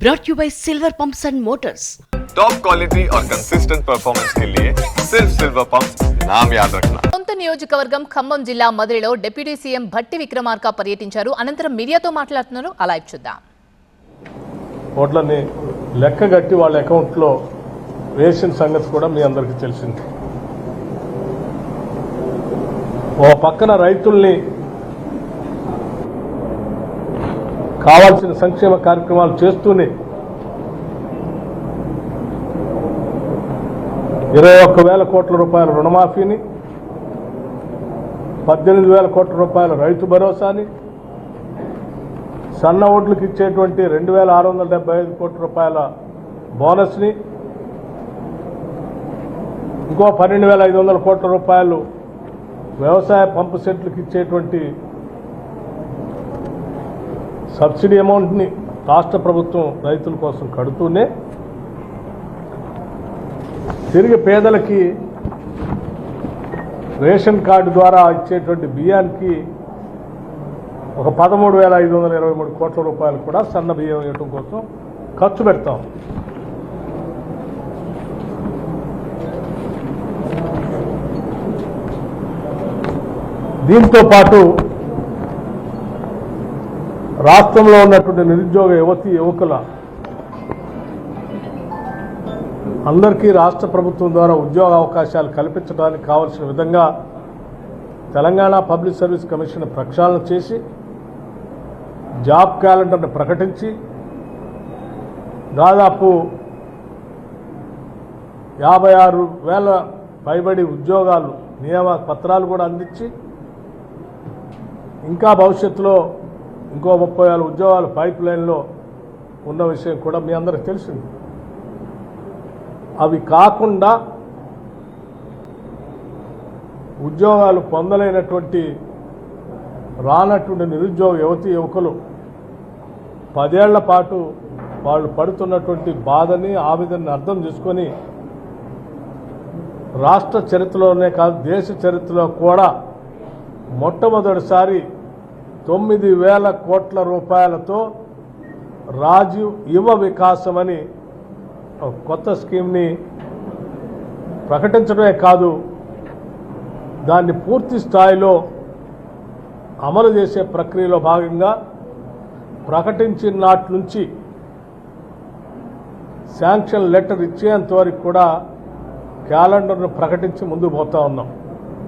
brought you by Silver Pumps and Motors. Top quality और consistent performance के लिए सिर्फ सिल्वर पंप्स नाम याद रखना। సొంత నియోజకవర్గం ఖమ్మం జిల్లా మదిరిలో డిప్యూటీ సీఎం భట్టి విక్రమార్క పర్యటించారు. అనంతరం మీడియాతో మాట్లాడుతున్నారు. ఆ లైవ్ చూద్దాం. ఓట్లని లెక్కగట్టి వాళ్ళ అకౌంట్లో వేసిన సంగతి కూడా మీ అందరికీ తెలిసింది. ఓ పక్కన రైతుల్ని కావాల్సిన సంక్షేమ కార్యక్రమాలు చేస్తూనే 21,000 కోట్ల రూపాయల రుణమాఫీని, 18,000 కోట్ల రూపాయల రైతు భరోసాని, సన్న ఓట్లకు ఇచ్చేటువంటి 2,675 కోట్ల రూపాయల బోనస్ని, ఇంకో 12,500 కోట్ల రూపాయలు వ్యవసాయ పంపు సెట్లకు ఇచ్చేటువంటి సబ్సిడీ అమౌంట్ని రాష్ట్ర ప్రభుత్వం రైతుల కోసం కడుతూనే తిరిగి పేదలకి రేషన్ కార్డు ద్వారా ఇచ్చేటువంటి బియ్యానికి ఒక 13,523 కోట్ల రూపాయలు కూడా సన్న బియ్యం ఇవ్వడం కోసం ఖర్చు పెడతాం. దీంతో పాటు రాష్ట్రంలో ఉన్నటువంటి నిరుద్యోగ యువకుల అందరికీ రాష్ట్ర ప్రభుత్వం ద్వారా ఉద్యోగ అవకాశాలు కల్పించడానికి కావలసిన విధంగా తెలంగాణ పబ్లిక్ సర్వీస్ కమిషన్ ప్రక్షాళన చేసి జాబ్ క్యాలెండర్ను ప్రకటించి దాదాపు 56,000 పైబడి ఉద్యోగాలు నియామక పత్రాలు కూడా అందించి ఇంకా భవిష్యత్తులో ఇంకో 30,000 ఉద్యోగాలు పైప్ లైన్లో ఉన్న విషయం కూడా మీ అందరికీ తెలిసింది. అవి కాకుండా ఉద్యోగాలు పొందలేనటువంటి రానటువంటి నిరుద్యోగ యువకులు 10 ఏళ్ల పాటు వాళ్ళు పడుతున్నటువంటి బాధని ఆవేదనని అర్థం చేసుకొని రాష్ట్ర చరిత్రలోనే కాదు దేశ చరిత్రలో కూడా మొట్టమొదటిసారి 9,000 కోట్ల రూపాయలతో రాజీవ్ యువ వికాసం అని ఒక కొత్త స్కీమ్ని ప్రకటించడమే కాదు, దాన్ని పూర్తి స్థాయిలో అమలు చేసే ప్రక్రియలో భాగంగా ప్రకటించిన నాటి నుంచి శాంక్షన్ లెటర్ ఇచ్చేంత వరకు కూడా క్యాలెండర్ను ప్రకటించి ముందుకు పోతా ఉన్నాం.